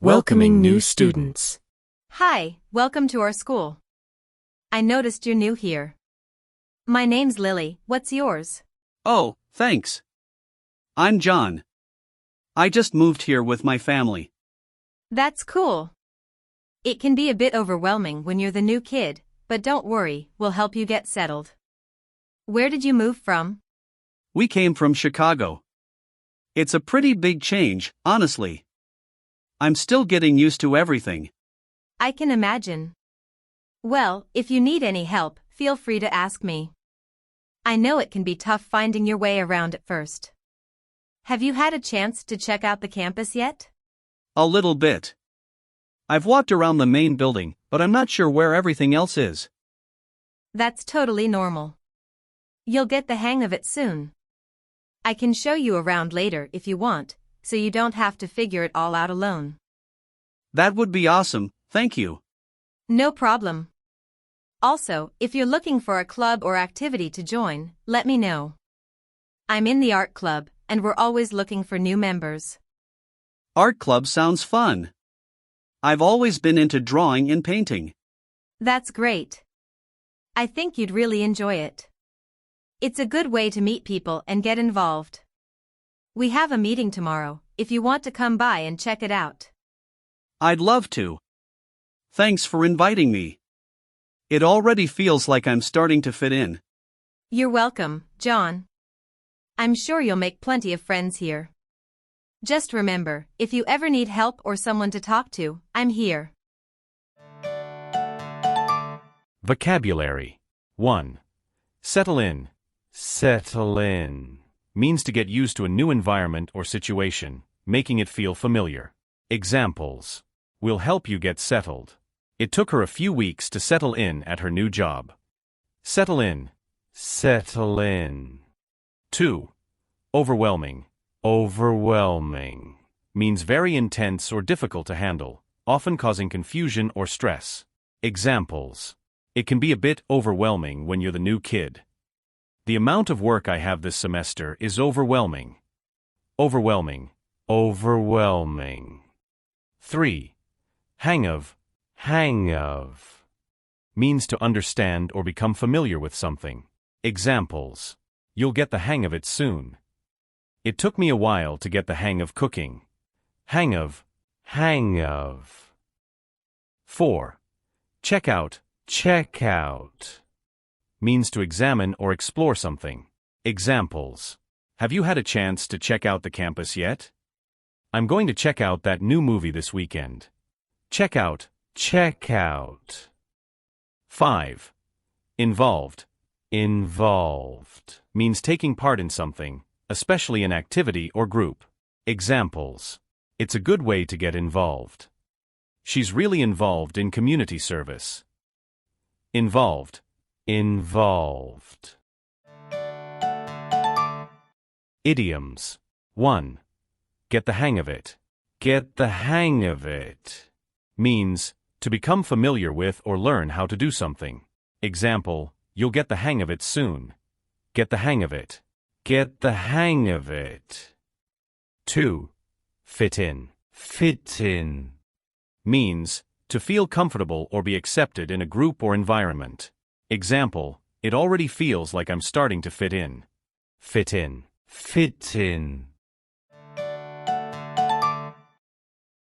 Welcoming new students. Hi, welcome to our school. I noticed you're new here. My name's Lily, what's yours? Oh, thanks. I'm John. I just moved here with my family. That's cool. It can be a bit overwhelming when you're the new kid, but don't worry, we'll help you get settled. Where did you move from? We came from Chicago. It's a pretty big change, honestly. I'm still getting used to everything. I can imagine. Well, if you need any help, feel free to ask me. I know it can be tough finding your way around at first. Have you had a chance to check out the campus yet? A little bit. I've walked around the main building, but I'm not sure where everything else is. That's totally normal. You'll get the hang of it soon. I can show you around later if you want, so you don't have to figure it all out alone. That would be awesome, thank you. No problem. Also, if you're looking for a club or activity to join, let me know. I'm in the art club, and we're always looking for new members. Art club sounds fun. I've always been into drawing and painting. That's great. I think you'd really enjoy it. It's a good way to meet people and get involved. We have a meeting tomorrow, if you want to come by and check it out. I'd love to. Thanks for inviting me. It already feels like I'm starting to fit in. You're welcome, John. I'm sure you'll make plenty of friends here. Just remember, if you ever need help or someone to talk to, I'm here. Vocabulary. 1. Settle in. Settle in means to get used to a new environment or situation, making it feel familiar. Examples. We'll help you get settled. It took her a few weeks to settle in at her new job. Settle in. Settle in. 2. Overwhelming. Overwhelming means very intense or difficult to handle, often causing confusion or stress. Examples. It can be a bit overwhelming when you're the new kid. The amount of work I have this semester is overwhelming. Overwhelming. Overwhelming. 3. Hang of. Hang of means to understand or become familiar with something. Examples. You'll get the hang of it soon. It took me a while to get the hang of cooking. Hang of. Hang of. 4. Check out. Check out means to examine or explore something. Examples. Have you had a chance to check out the campus yet? I'm going to check out that new movie this weekend. Check out. Check out. 5. Involved. Involved means taking part in something, especially an activity or group. Examples. It's a good way to get involved. She's really involved in community service. Involved. Involved. Idioms. 1. Get the hang of it. Get the hang of it means to become familiar with or learn how to do something. Example, you'll get the hang of it soon. Get the hang of it. Get the hang of it. 2. Fit in. Fit in means to feel comfortable or be accepted in a group or environment. Example, it already feels like I'm starting to fit in. Fit in. Fit in.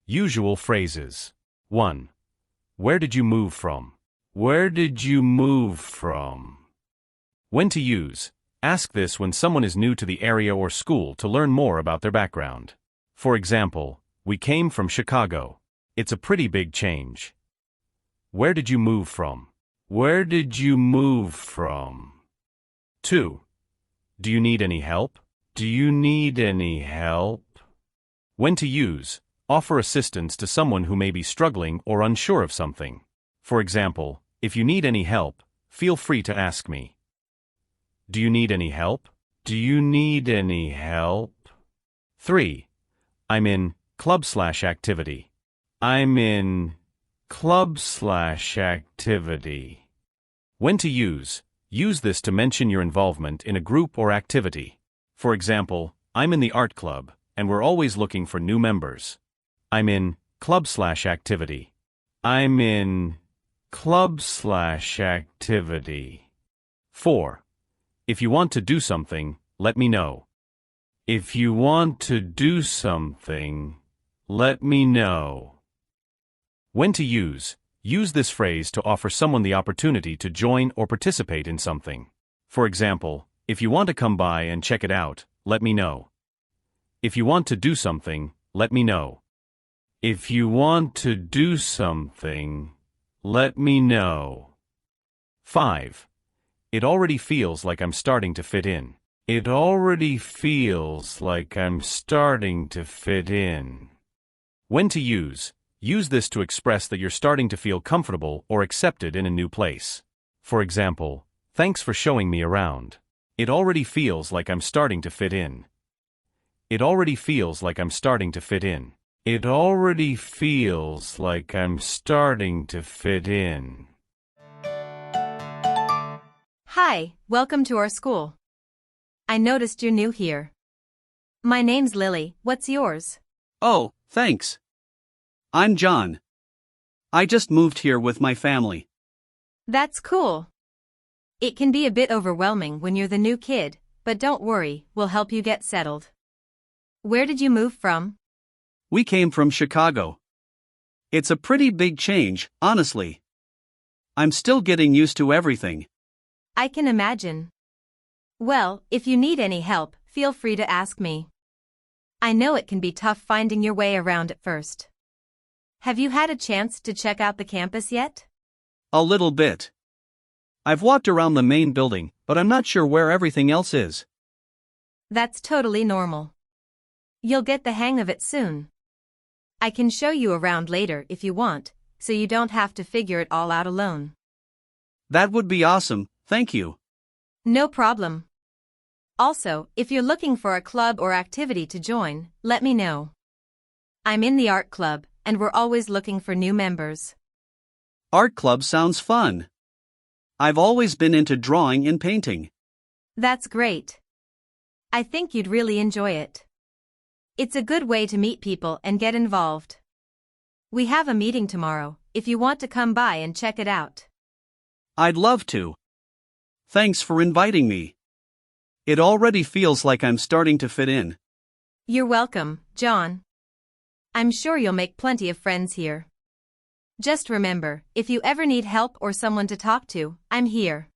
Usual phrases. 1. Where did you move from? Where did you move from? When to use. Ask this when someone is new to the area or school to learn more about their background. For example, we came from Chicago. It's a pretty big change. Where did you move from? Where did you move from? 2. Do you need any help? Do you need any help? When to use. Offer assistance to someone who may be struggling or unsure of something. For example, if you need any help, feel free to ask me. Do you need any help? Do you need any help? 3. I'm in club/activity. I'm in club/activity. When to use. Use this to mention your involvement in a group or activity. For example, I'm in the art club, and we're always looking for new members. I'm in club/activity. I'm in club/activity. 4. If you want to do something, let me know. If you want to do something, let me know. When to use. Use this phrase to offer someone the opportunity to join or participate in something. For example, if you want to come by and check it out, let me know. If you want to do something, let me know. If you want to do something, let me know. 5. It already feels like I'm starting to fit in. It already feels like I'm starting to fit in. When to use. Use this to express that you're starting to feel comfortable or accepted in a new place. For example, thanks for showing me around. It already feels like I'm starting to fit in. It already feels like I'm starting to fit in. It already feels like I'm starting to fit in. Hi, welcome to our school. I noticed you're new here. My name's Lily, what's yours? Oh, thanks. I'm John. I just moved here with my family. That's cool. It can be a bit overwhelming when you're the new kid, but don't worry, we'll help you get settled. Where did you move from? We came from Chicago. It's a pretty big change, honestly. I'm still getting used to everything. I can imagine. Well, if you need any help, feel free to ask me. I know it can be tough finding your way around at first. Have you had a chance to check out the campus yet? A little bit. I've walked around the main building, but I'm not sure where everything else is. That's totally normal. You'll get the hang of it soon. I can show you around later if you want, so you don't have to figure it all out alone. That would be awesome, thank you. No problem. Also, if you're looking for a club or activity to join, let me know. I'm in the art club, and we're always looking for new members. Art club sounds fun. I've always been into drawing and painting. That's great. I think you'd really enjoy it. It's a good way to meet people and get involved. We have a meeting tomorrow, if you want to come by and check it out. I'd love to. Thanks for inviting me. It already feels like I'm starting to fit in. You're welcome, John. I'm sure you'll make plenty of friends here. Just remember, if you ever need help or someone to talk to, I'm here.